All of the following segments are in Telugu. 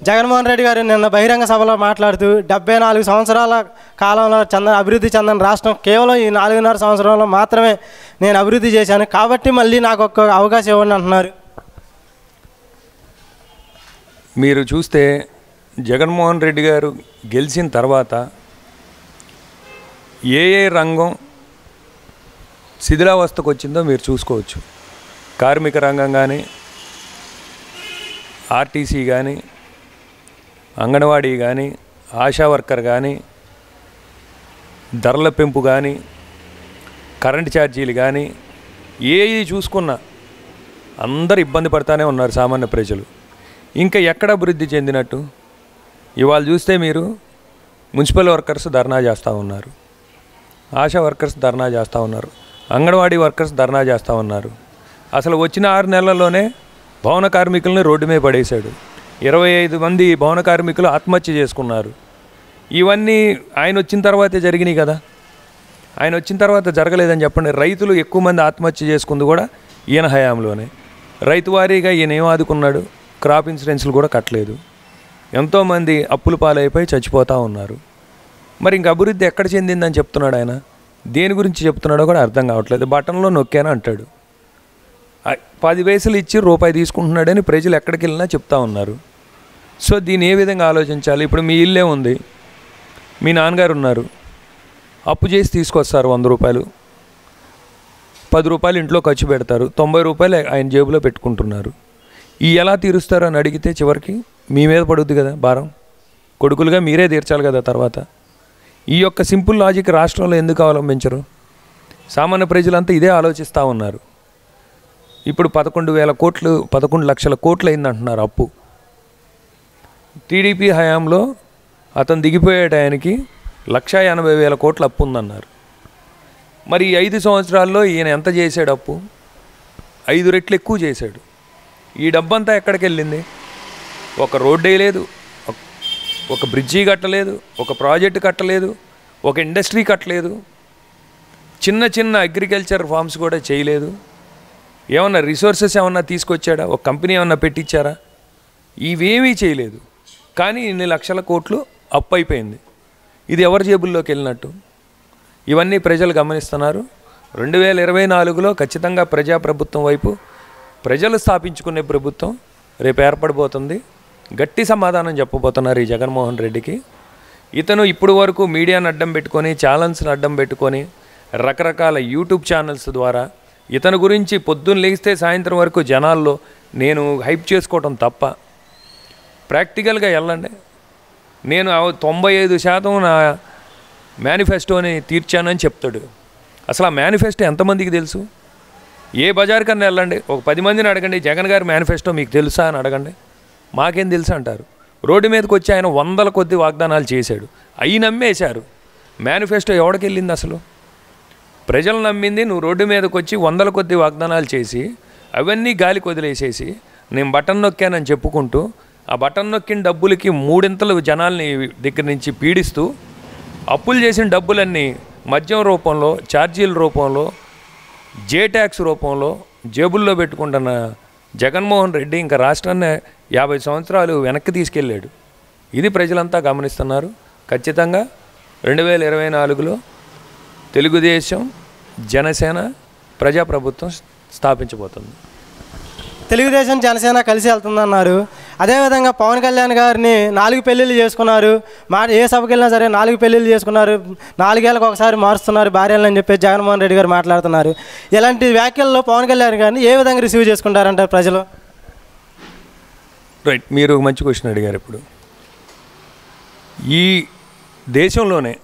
జగన్మోహన్ రెడ్డి గారు నిన్న బహిరంగ సభలో మాట్లాడుతూ 74 సంవత్సరాల కాలంలో అభివృద్ధి చెందని రాష్ట్రం కేవలం ఈ 4.5 సంవత్సరంలో మాత్రమే నేను అభివృద్ధి చేశాను, కాబట్టి మళ్ళీ నాకు ఒక అవకాశం ఇవ్వండి అంటున్నారు. మీరు చూస్తే జగన్మోహన్ రెడ్డి గారు గెలిచిన తర్వాత ఏ రంగం శిథిలావస్థకు వచ్చిందో మీరు చూసుకోవచ్చు. కార్మిక రంగం కానీ, ఆర్టీసీ కానీ, అంగన్వాడీ కానీ, ఆశా వర్కర్ కానీ, ధరల పెంపు కానీ, కరెంటు ఛార్జీలు కానీ, ఏవి చూసుకున్నా అందరు ఇబ్బంది పడుతూనే ఉన్నారు సామాన్య ప్రజలు. ఇంకా ఎక్కడ అభివృద్ధి చెందినట్టు? ఇవాళ చూస్తే మీరు మున్సిపల్ వర్కర్స్ ధర్నా చేస్తూ ఉన్నారు, ఆశా వర్కర్స్ ధర్నా చేస్తూ ఉన్నారు, అంగన్వాడీ వర్కర్స్ ధర్నా చేస్తూ ఉన్నారు. అసలు వచ్చిన 6 నెలల్లోనే భవన కార్మికుల్ని రోడ్డు మీద పడేశాడు. 25 మంది భవన కార్మికులు ఆత్మహత్య చేసుకున్నారు. ఇవన్నీ ఆయన వచ్చిన తర్వాతే జరిగినాయి కదా. ఆయన వచ్చిన తర్వాత జరగలేదని చెప్పండి. రైతులు ఎక్కువ మంది ఆత్మహత్య చేసుకుంది కూడా ఈయన హయాంలోనే. రైతు వారీగా ఈయన ఏం ఆదుకున్నాడు? క్రాప్ ఇన్సూరెన్స్లు కూడా కట్టలేదు. ఎంతోమంది అప్పుల పాలైపోయి చచ్చిపోతూ ఉన్నారు. మరి ఇంక అభివృద్ధి ఎక్కడ చెందిందని చెప్తున్నాడు ఆయన? దేని గురించి చెప్తున్నాడో కూడా అర్థం కావట్లేదు. బటన్లో నొక్కాను అంటాడు. 10 పైసలు ఇచ్చి రూపాయి తీసుకుంటున్నాడని ప్రజలు ఎక్కడికి వెళ్ళినా చెప్తా ఉన్నారు. సో దీన్ని ఏ విధంగా ఆలోచించాలి? ఇప్పుడు మీ ఇల్లే ఉంది, మీ నాన్నగారు ఉన్నారు, అప్పు చేసి తీసుకొస్తారు 100 రూపాయలు, 10 రూపాయలు ఇంట్లో ఖర్చు పెడతారు, 90 రూపాయలు ఆయన జేబులో పెట్టుకుంటున్నారు. ఈ ఎలా తీరుస్తారు అని అడిగితే చివరికి మీ మీద పడుద్ది కదా భారం. కొడుకులుగా మీరే తీర్చాలి కదా తర్వాత. ఈ యొక్క సింపుల్ లాజిక్ రాష్ట్రంలో ఎందుకు అవలంబించరు? సామాన్య ప్రజలంతా ఇదే ఆలోచిస్తూ ఉన్నారు. ఇప్పుడు 11 లక్షల కోట్లు అయిందంటున్నారు అప్పు. టీడీపీ హయాంలో అతను దిగిపోయే టయానికి 1,80,000 కోట్ల అప్పు ఉందన్నారు. మరి 5 సంవత్సరాల్లో ఈయన ఎంత చేశాడు అప్పు? 5 రెట్లు ఎక్కువ చేశాడు. ఈ డబ్బంతా ఎక్కడికి వెళ్ళింది? ఒక రోడ్డు వేయలేదు, ఒక బ్రిడ్జి కట్టలేదు, ఒక ప్రాజెక్టు కట్టలేదు, ఒక ఇండస్ట్రీ కట్టలేదు, చిన్న చిన్న అగ్రికల్చర్ ఫార్మ్స్ కూడా చేయలేదు. ఏమన్నా రిసోర్సెస్ ఏమన్నా తీసుకొచ్చాడా? ఒక కంపెనీ ఏమన్నా పెట్టించారా? ఇవేమీ చేయలేదు. కానీ ఇన్ని లక్షల కోట్లు అప్పు అయిపోయింది. ఇది ఎవరి జేబుల్లోకి వెళ్ళినట్టు? ఇవన్నీ ప్రజలు గమనిస్తున్నారు. 2024లో ఖచ్చితంగా ప్రజాప్రభుత్వం వైపు ప్రజలు స్థాపించుకునే ప్రభుత్వం రేపు ఏర్పడబోతుంది. గట్టి సమాధానం చెప్పబోతున్నారు ఈ జగన్మోహన్ రెడ్డికి. ఇతను ఇప్పుడు వరకు మీడియాను అడ్డం పెట్టుకొని, ఛానల్స్ని అడ్డం పెట్టుకొని, రకరకాల యూట్యూబ్ ఛానల్స్ ద్వారా ఇతని గురించి పొద్దున్న లేస్తే సాయంత్రం వరకు జనాల్లో నేను హైప్ చేసుకోవటం తప్ప ప్రాక్టికల్గా వెళ్ళండి. నేను 95% నా మేనిఫెస్టోని తీర్చానని చెప్తాడు. అసలు ఆ మేనిఫెస్టో ఎంతమందికి తెలుసు? ఏ బజార్ కన్నా వెళ్ళండి, ఒక 10 మందిని అడగండి, జగన్ గారి మేనిఫెస్టో మీకు తెలుసా అని అడగండి. మాకేం తెలుసు అంటారు. రోడ్డు మీదకి వచ్చి ఆయన 100ల కొద్ది వాగ్దానాలు చేశాడు, అవి నమ్మేశారు. మేనిఫెస్టో ఎవడికి వెళ్ళింది? అసలు ప్రజలు నమ్మింది. నువ్వు రోడ్డు మీదకి వచ్చి 100ల కొద్ది వాగ్దానాలు చేసి అవన్నీ గాలికి వదిలేసేసి నేను బటన్ నొక్కానని చెప్పుకుంటూ ఆ బటన్ నొక్కిన డబ్బులకి 3 జనాల్ని దగ్గర నుంచి పీడిస్తూ అప్పులు చేసిన డబ్బులన్నీ మద్యం రూపంలో, ఛార్జీల రూపంలో, జే ట్యాక్స్ రూపంలో జేబుల్లో పెట్టుకుంటున్న జగన్మోహన్ రెడ్డి ఇంకా రాష్ట్రాన్ని 50 సంవత్సరాలు వెనక్కి తీసుకెళ్ళాడు. ఇది ప్రజలంతా గమనిస్తున్నారు. ఖచ్చితంగా 2024లో తెలుగుదేశం, జనసేన, ప్రజాప్రభుత్వం స్థాపించబోతుంది. తెలుగుదేశం, జనసేన కలిసి వెళ్తుందన్నారు. అదేవిధంగా పవన్ కళ్యాణ్ గారిని 4 పెళ్ళిళ్ళు చేసుకున్నారు. ఏ సభకి వెళ్ళినా సరే 4 పెళ్ళిళ్ళు చేసుకున్నారు, 4 ఏళ్ళకి ఒకసారి మారుస్తున్నారు భార్యలని చెప్పి జగన్మోహన్ రెడ్డి గారు మాట్లాడుతున్నారు. ఇలాంటి వ్యాఖ్యల్లో పవన్ కళ్యాణ్ గారిని ఏ విధంగా రిసీవ్ చేసుకుంటారంటారు ప్రజలు? రైట్, మీరు మంచి క్వశ్చన్ అడిగారు. ఇప్పుడు ఈ దేశంలోనే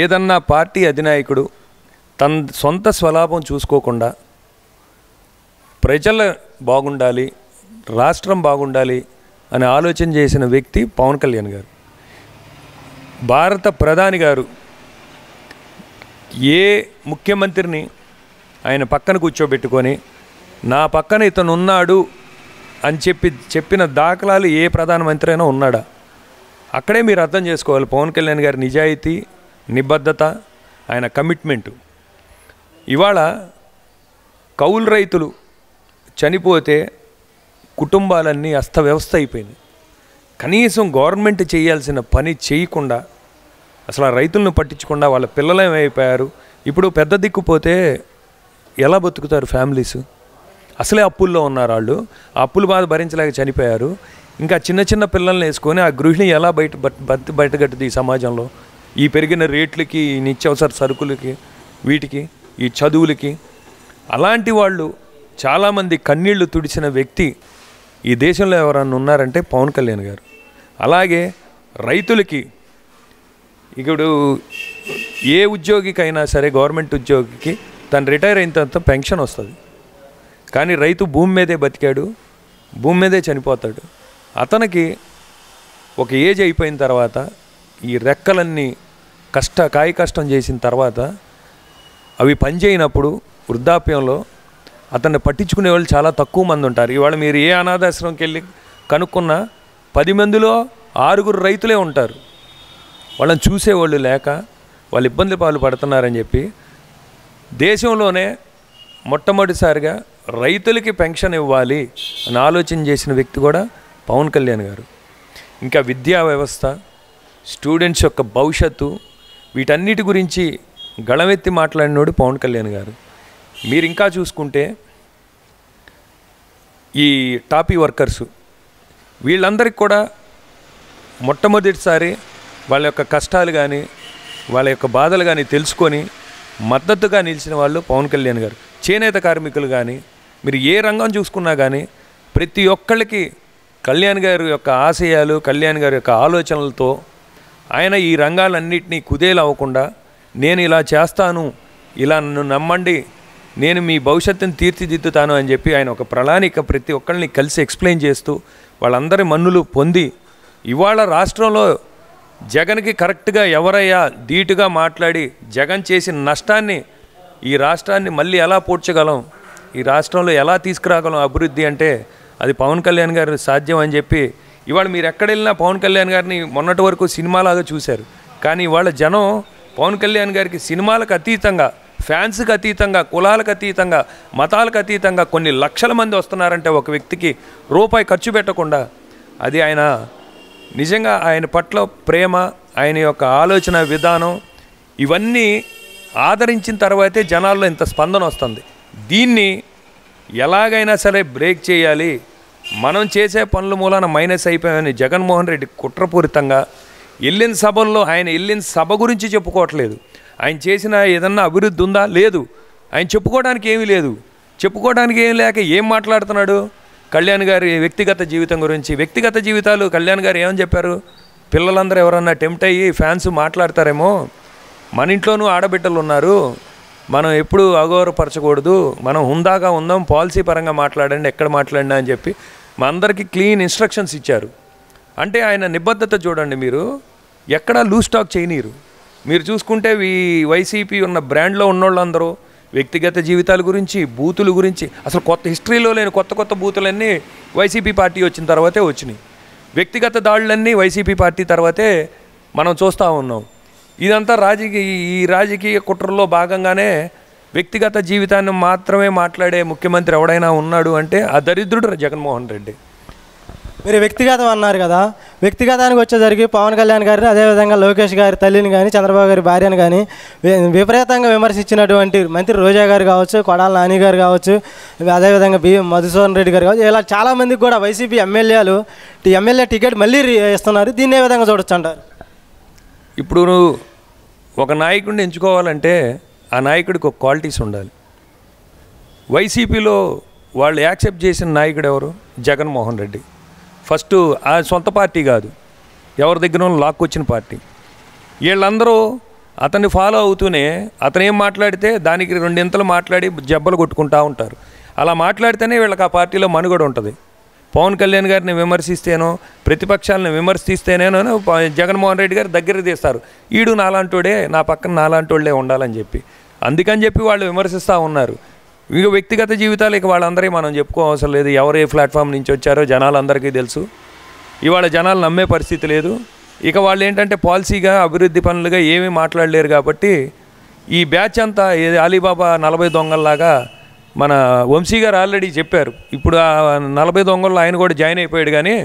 ఏదన్నా పార్టీ అధినాయకుడు తన సొంత స్వలాభం చూసుకోకుండా ప్రజలు బాగుండాలి, రాష్ట్రం బాగుండాలి అని ఆలోచన చేసిన వ్యక్తి పవన్ కళ్యాణ్ గారు. భారత ప్రధాని గారు ఏ ముఖ్యమంత్రిని ఆయన పక్కన కూర్చోబెట్టుకొని నా పక్కన ఇతను ఉన్నాడు అని చెప్పిన దాఖలాలు ఏ ప్రధానమంత్రి అయినా ఉన్నాడా? అక్కడే మీరు అర్థం చేసుకోవాలి పవన్ కళ్యాణ్ గారి నిజాయితీ, నిబద్ధత, ఆయన కమిట్మెంటు. ఇవాళ కౌలు రైతులు చనిపోతే కుటుంబాలన్నీ అస్తవ్యవస్థ అయిపోయినాయి. కనీసం గవర్నమెంట్ చేయాల్సిన పని చేయకుండా, అసలు ఆ రైతులను పట్టించకుండా వాళ్ళ పిల్లలు ఏమైపోయారు. ఇప్పుడు పెద్ద దిక్కుపోతే ఎలా బతుకుతారు ఫ్యామిలీస్? అసలే అప్పుల్లో ఉన్నారు వాళ్ళు. ఆ అప్పులు బాధ భరించలేక చనిపోయారు. ఇంకా చిన్న చిన్న పిల్లల్ని వేసుకొని ఆ గృహిణి ఎలా బయటగట్టుది ఈ సమాజంలో? ఈ పెరిగిన రేట్లకి, ఈ నిత్యావసర సరుకులకి, వీటికి, ఈ చదువులకి. అలాంటి వాళ్ళు చాలామంది కన్నీళ్లు తుడిచిన వ్యక్తి ఈ దేశంలో ఎవరన్నా ఉన్నారంటే పవన్ కళ్యాణ్ గారు. అలాగే రైతులకి, ఇప్పుడు ఏ ఉద్యోగికైనా సరే, గవర్నమెంట్ ఉద్యోగికి తను రిటైర్ అయిన తర్వాత పెన్షన్ వస్తుంది. కానీ రైతు భూమి మీదే బతికాడు, భూమి మీదే చనిపోతాడు. అతనికి ఒక ఏజ్ అయిపోయిన తర్వాత ఈ రెక్కలన్నీ కాయ కష్టం చేసిన తర్వాత అవి పనిచేయనప్పుడు వృద్ధాప్యంలో అతన్ని పట్టించుకునే వాళ్ళు చాలా తక్కువ మంది ఉంటారు. ఇవాళ మీరు ఏ అనాథాశ్రమంకి వెళ్ళి కనుక్కున్నా 10 మందిలో 6 రైతులే ఉంటారు. వాళ్ళని చూసేవాళ్ళు లేక వాళ్ళు ఇబ్బంది పాలు పడుతున్నారని చెప్పి దేశంలోనే మొట్టమొదటిసారిగా రైతులకి పెన్షన్ ఇవ్వాలి అని ఆలోచన చేసిన వ్యక్తి కూడా పవన్ కళ్యాణ్ గారు. ఇంకా విద్యా వ్యవస్థ, స్టూడెంట్స్ యొక్క భవిష్యత్తు, వీటన్నిటి గురించి గళమెత్తి మాట్లాడినోడు పవన్ కళ్యాణ్ గారు. మీరు ఇంకా చూసుకుంటే ఈ టాపీ వర్కర్సు, వీళ్ళందరికీ కూడా మొట్టమొదటిసారి వాళ్ళ యొక్క కష్టాలు కానీ, వాళ్ళ యొక్క బాధలు కానీ తెలుసుకొని మద్దతుగా నిలిచిన వాళ్ళు పవన్ కళ్యాణ్ గారు. చేనేత కార్మికులు కానీ, మీరు ఏ రంగం చూసుకున్నా కానీ ప్రతి ఒక్కళ్ళకి కళ్యాణ్ గారి యొక్క ఆశయాలు, కళ్యాణ్ గారి యొక్క ఆలోచనలతో ఆయన ఈ రంగాలన్నింటినీ కుదేలు అవ్వకుండా, నేను ఇలా చేస్తాను, ఇలా నన్ను నమ్మండి, నేను మీ భవిష్యత్తుని తీర్చిదిద్దుతాను అని చెప్పి ఆయన ఒక ప్రణాళిక ప్రతి ఒక్కరిని కలిసి ఎక్స్ప్లెయిన్ చేస్తూ వాళ్ళందరి మన్నులు పొంది ఇవాళ రాష్ట్రంలో జగన్కి కరెక్ట్గా ఎవరయ్యా ధీటుగా మాట్లాడి జగన్ చేసిన నష్టాన్ని, ఈ రాష్ట్రాన్ని మళ్ళీ ఎలా పూడ్చగలం, ఈ రాష్ట్రంలో ఎలా తీసుకురాగలం అభివృద్ధి అంటే అది పవన్ కళ్యాణ్ గారు సాధ్యం అని చెప్పి ఇవాళ మీరు ఎక్కడ వెళ్ళినా పవన్ కళ్యాణ్ గారిని మొన్నటి వరకు సినిమాలాగా చూశారు. కానీ ఇవాళ జనం పవన్ కళ్యాణ్ గారికి సినిమాలకు అతీతంగా, ఫ్యాన్స్కి అతీతంగా, కులాలకు అతీతంగా, మతాలకు అతీతంగా కొన్ని లక్షల మంది వస్తున్నారంటే ఒక వ్యక్తికి రూపాయి ఖర్చు పెట్టకుండా, అది ఆయన నిజంగా ఆయన పట్ల ప్రేమ, ఆయన యొక్క ఆలోచన విధానం ఇవన్నీ ఆదరించిన తర్వాతే జనాల్లో ఇంత స్పందన వస్తుంది. దీన్ని ఎలాగైనా సరే బ్రేక్ చేయాలి, మనం చేసే పనుల మూలాన మైనస్ అయిపోయామని జగన్మోహన్ రెడ్డి కుట్రపూరితంగా వెళ్ళిన సభల్లో, ఆయన వెళ్ళిన సభ గురించి చెప్పుకోవట్లేదు, ఆయన చేసిన ఏదన్నా అభివృద్ధి ఉందా, లేదు, ఆయన చెప్పుకోవడానికి ఏమీ లేదు. చెప్పుకోవడానికి ఏం లేక ఏం మాట్లాడుతున్నాడు? కళ్యాణ్ గారి వ్యక్తిగత జీవితం గురించి, వ్యక్తిగత జీవితాలు కళ్యాణ్ గారు ఏమని చెప్పారు? పిల్లలందరూ ఎవరన్నా టెంప్ట్ అయ్యి ఫ్యాన్స్ మాట్లాడతారేమో, మన ఇంట్లోనూ ఆడబిడ్డలు ఉన్నారు, మనం ఎప్పుడు అగౌరవపరచకూడదు, మనం హుందాగా ఉందాం, పాలసీ పరంగా మాట్లాడండి, ఎక్కడ మాట్లాడినా అని చెప్పి మా అందరికీ క్లీన్ ఇన్స్ట్రక్షన్స్ ఇచ్చారు. అంటే ఆయన నిబద్ధత చూడండి, మీరు ఎక్కడా లూజ్ టాక్ చేయనీరు. మీరు చూసుకుంటే ఈ వైసీపీ ఉన్న బ్రాండ్లో ఉన్నోళ్ళందరూ వ్యక్తిగత జీవితాల గురించి, బూతుల గురించి, అసలు కొత్త హిస్టరీలో లేని కొత్త బూతులన్నీ వైసీపీ పార్టీ వచ్చిన తర్వాతే వచ్చినాయి. వ్యక్తిగత దాడులన్నీ వైసీపీ పార్టీ తర్వాతే మనం చూస్తూ ఉన్నాం. ఇదంతా ఈ రాజకీయ కుట్రలో భాగంగానే వ్యక్తిగత జీవితాన్ని మాత్రమే మాట్లాడే ముఖ్యమంత్రి ఎవడైనా ఉన్నాడు అంటే ఆ దరిద్రుడు జగన్మోహన్ రెడ్డి. మీరు వ్యక్తిగతం అన్నారు కదా, వ్యక్తిగతానికి వచ్చేసరికి పవన్ కళ్యాణ్ గారిని, అదేవిధంగా లోకేష్ గారి తల్లిని కానీ, చంద్రబాబు గారి భార్యను కానీ విపరీతంగా విమర్శించినటువంటి మంత్రి రోజా గారు కావచ్చు, కొడాల నాని గారు కావచ్చు, అదేవిధంగా మధుసూదన్ రెడ్డి గారు కావచ్చు, ఇలా చాలామందికి కూడా వైసీపీ ఎమ్మెల్యే టికెట్ మళ్ళీ ఇస్తున్నారు. దీన్ని ఏ విధంగా చూడొచ్చు అంటారు? ఇప్పుడు ఒక నాయకుడిని ఎంచుకోవాలంటే ఆ నాయకుడికి ఒక క్వాలిటీస్ ఉండాలి. వైసీపీలో వాళ్ళు యాక్సెప్ట్ చేసిన నాయకుడు ఎవరు? జగన్మోహన్ రెడ్డి. ఫస్ట్ ఆ సొంత పార్టీ కాదు, ఎవరి దగ్గర లాక్కొచ్చిన పార్టీ. వీళ్ళందరూ అతన్ని ఫాలో అవుతూనే అతను ఏం మాట్లాడితే దానికి 2 ఇంతలు మాట్లాడి జబ్బలు కొట్టుకుంటూ ఉంటారు. అలా మాట్లాడితేనే వీళ్ళకి ఆ పార్టీలో మనుగడ ఉంటుంది. పవన్ కళ్యాణ్ గారిని విమర్శిస్తేనో, ప్రతిపక్షాలను విమర్శిస్తేనేనో జగన్మోహన్ రెడ్డి గారు దగ్గర తీస్తారు. ఈడు నాలాంటోడే, నా పక్కన నాలాంటోళ్లే ఉండాలని చెప్పి, అందుకని చెప్పి వాళ్ళు విమర్శిస్తూ ఉన్నారు. ఇక వ్యక్తిగత జీవితాలు ఇక వాళ్ళందరికీ మనం చెప్పుకోవసరం లేదు. ఎవరు ఏ ప్లాట్ఫామ్ నుంచి వచ్చారో జనాలందరికీ తెలుసు. ఇవాళ జనాలు నమ్మే పరిస్థితి లేదు. ఇక వాళ్ళు ఏంటంటే పాలసీగా, అభివృద్ధి పనులుగా ఏమీ మాట్లాడలేరు. కాబట్టి ఈ బ్యాచ్ అంతా అలీబాబా 40 దొంగల్లాగా మన వంశీ గారు ఆల్రెడీ చెప్పారు. ఇప్పుడు ఆ 40 దొంగల్లో ఆయన కూడా జాయిన్ అయిపోయాడు. కానీ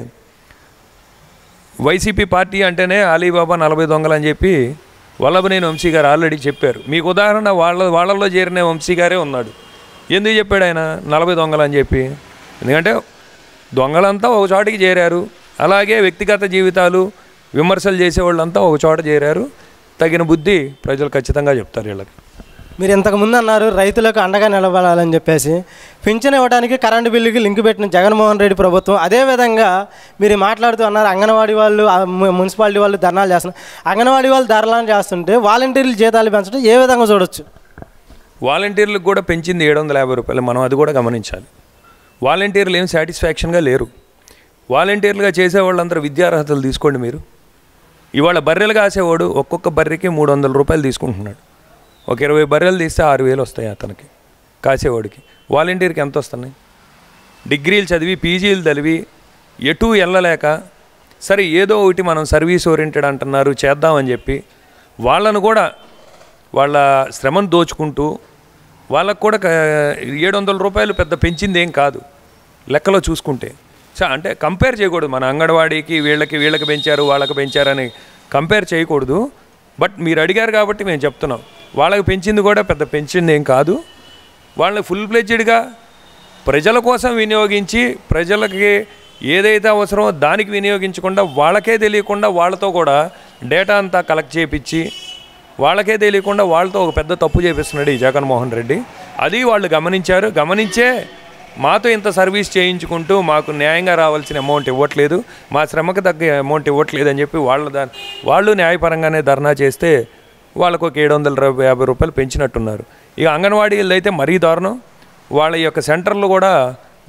వైసీపీ పార్టీ అంటేనే అలీబాబా 40 దొంగలు అని చెప్పి వల్లభనేని వంశీ గారు ఆల్రెడీ చెప్పారు. మీకు ఉదాహరణ వాళ్ళల్లో చేరిన వంశీ గారే ఉన్నాడు. ఎందుకు చెప్పాడు ఆయన 40 దొంగలు అని చెప్పి? ఎందుకంటే దొంగలంతా ఒక చోటికి చేరారు. అలాగే వ్యక్తిగత జీవితాలు విమర్శలు చేసేవాళ్ళంతా ఒక చోట చేరారు. తగిన బుద్ధి ప్రజలు ఖచ్చితంగా చెప్తారు వీళ్ళకి. మీరు ఇంతకుముందు అన్నారు రైతులకు అండగా నిలబడాలని చెప్పేసి, పింఛన్ ఇవ్వడానికి కరెంటు బిల్లుకి లింక్ పెట్టిన జగన్మోహన్ రెడ్డి ప్రభుత్వం, అదేవిధంగా మీరు మాట్లాడుతూ అన్నారు అంగన్వాడీ వాళ్ళు మున్సిపాలిటీ వాళ్ళు ధర్నాలు చేస్తున్నారు. అంగన్వాడీ వాళ్ళు ధర్నాలు చేస్తుంటే వాలంటీర్లు జీతాలు పెంచడం ఏ విధంగా చూడొచ్చు? వాలంటీర్లకు కూడా పెంచింది 750 రూపాయలు. మనం అది కూడా గమనించాలి. వాలంటీర్లు ఏం సాటిస్ఫాక్షన్గా లేరు. వాలంటీర్లుగా చేసేవాళ్ళందరూ విద్యార్హతలు తీసుకోండి మీరు. ఇవాళ బర్రెలు కాసేవాడు ఒక్కొక్క బర్రెకి 300 రూపాయలు తీసుకుంటున్నాడు. ఒక 20 బర్రెలు తీస్తే 6,000 వస్తాయి అతనికి కాసేవాడికి. వాలంటీర్కి ఎంత వస్తున్నాయి? డిగ్రీలు చదివి పీజీలు చదివి ఎటు వెళ్ళలేక, సరే ఏదో ఒకటి మనం సర్వీస్ ఓరియంటెడ్ అంటున్నారు చేద్దామని చెప్పి వాళ్ళను కూడా వాళ్ళ శ్రమను దోచుకుంటూ వాళ్ళకు కూడా 700 రూపాయలు పెద్ద పెంచింది ఏం కాదు లెక్కలో చూసుకుంటే. అంటే కంపేర్ చేయకూడదు. మన అంగన్వాడీకి వీళ్ళకి పెంచారు వాళ్ళకి పెంచారని కంపేర్ చేయకూడదు. బట్ మీరు అడిగారు కాబట్టి మేము చెప్తున్నాం. వాళ్ళకి పెంచింది కూడా పెద్ద పెంచింది ఏం కాదు. వాళ్ళని ఫుల్ ఫ్లెడ్జ్డ్గా ప్రజల కోసం వినియోగించి ప్రజలకి ఏదైతే అవసరమో దానికి వినియోగించకుండా వాళ్ళకే తెలియకుండా వాళ్ళతో కూడా డేటా అంతా కలెక్ట్ చేయించి వాళ్ళకే తెలియకుండా వాళ్ళతో ఒక పెద్ద తప్పు చేపిస్తున్నాడు ఈ జగన్మోహన్ రెడ్డి. అది వాళ్ళు గమనించారు. గమనించే మాతో ఇంత సర్వీస్ చేయించుకుంటూ మాకు న్యాయంగా రావాల్సిన అమౌంట్ ఇవ్వట్లేదు, మా శ్రమకు తగ్గ అమౌంట్ ఇవ్వట్లేదు అని చెప్పి వాళ్ళు న్యాయపరంగానే ధర్నా చేస్తే వాళ్ళకు ఒక 750 రూపాయలు పెంచినట్టున్నారు. ఇక అంగన్వాడీలు అయితే మరీ దారుణం. వాళ్ళ యొక్క సెంటర్లు కూడా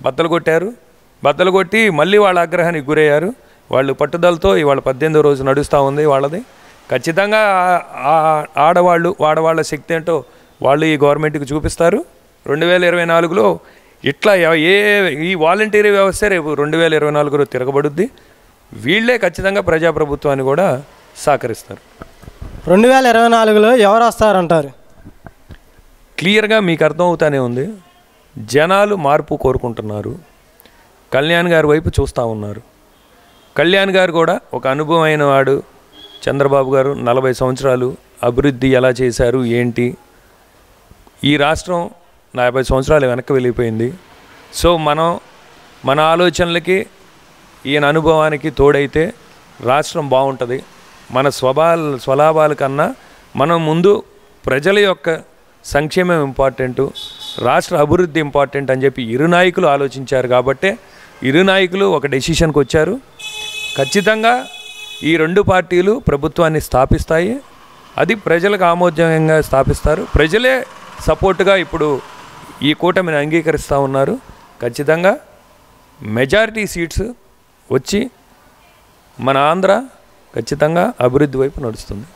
బద్దలు కొట్టి మళ్ళీ వాళ్ళ ఆగ్రహానికి గురయ్యారు. వాళ్ళు పట్టుదలతో ఇవాళ 18వ రోజు నడుస్తూ ఉంది వాళ్ళది. ఖచ్చితంగా ఆడవాళ్ళ శక్తి ఏంటో వాళ్ళు ఈ గవర్నమెంట్కి చూపిస్తారు. 2024లో ఇట్లా ఈ వాలంటీరీ వ్యవస్థ రేపు 2024లో తిరగబడుద్ది. వీళ్ళే ఖచ్చితంగా ప్రజాప్రభుత్వాన్ని కూడా సహకరిస్తారు. 2024లో ఎవరు వస్తారంటారు? క్లియర్గా మీకు అర్థమవుతానే ఉంది. జనాలు మార్పు కోరుకుంటున్నారు. కళ్యాణ్ గారి వైపు చూస్తూ ఉన్నారు. కళ్యాణ్ గారు కూడా ఒక అనుభవమైన వాడు. చంద్రబాబు గారు 40 సంవత్సరాలు అభివృద్ధి ఎలా చేశారు ఏంటి, ఈ రాష్ట్రం 50 సంవత్సరాలు వెనక్కి వెళ్ళిపోయింది. సో మన ఆలోచనలకి ఈయన అనుభవానికి తోడైతే రాష్ట్రం బాగుంటుంది. మన స్వలాభాల కన్నా మనం ముందు ప్రజల యొక్క సంక్షేమం ఇంపార్టెంటు, రాష్ట్ర అభివృద్ధి ఇంపార్టెంట్ అని చెప్పి ఇరు నాయకులు ఆలోచించారు. కాబట్టే ఇరు నాయకులు ఒక డెసిషన్కి వచ్చారు. ఖచ్చితంగా ఈ 2 పార్టీలు ప్రభుత్వాన్ని స్థాపిస్తాయి. అది ప్రజలకు ఆమోదయోగ్యంగా స్థాపిస్తారు. ప్రజలే సపోర్టుగా ఇప్పుడు ఈ కూటమిని అంగీకరిస్తూ ఉన్నారు. ఖచ్చితంగా మెజారిటీ సీట్స్ వచ్చి మన ఆంధ్ర ఖచ్చితంగా అభివృద్ధి వైపు నడుస్తుంది.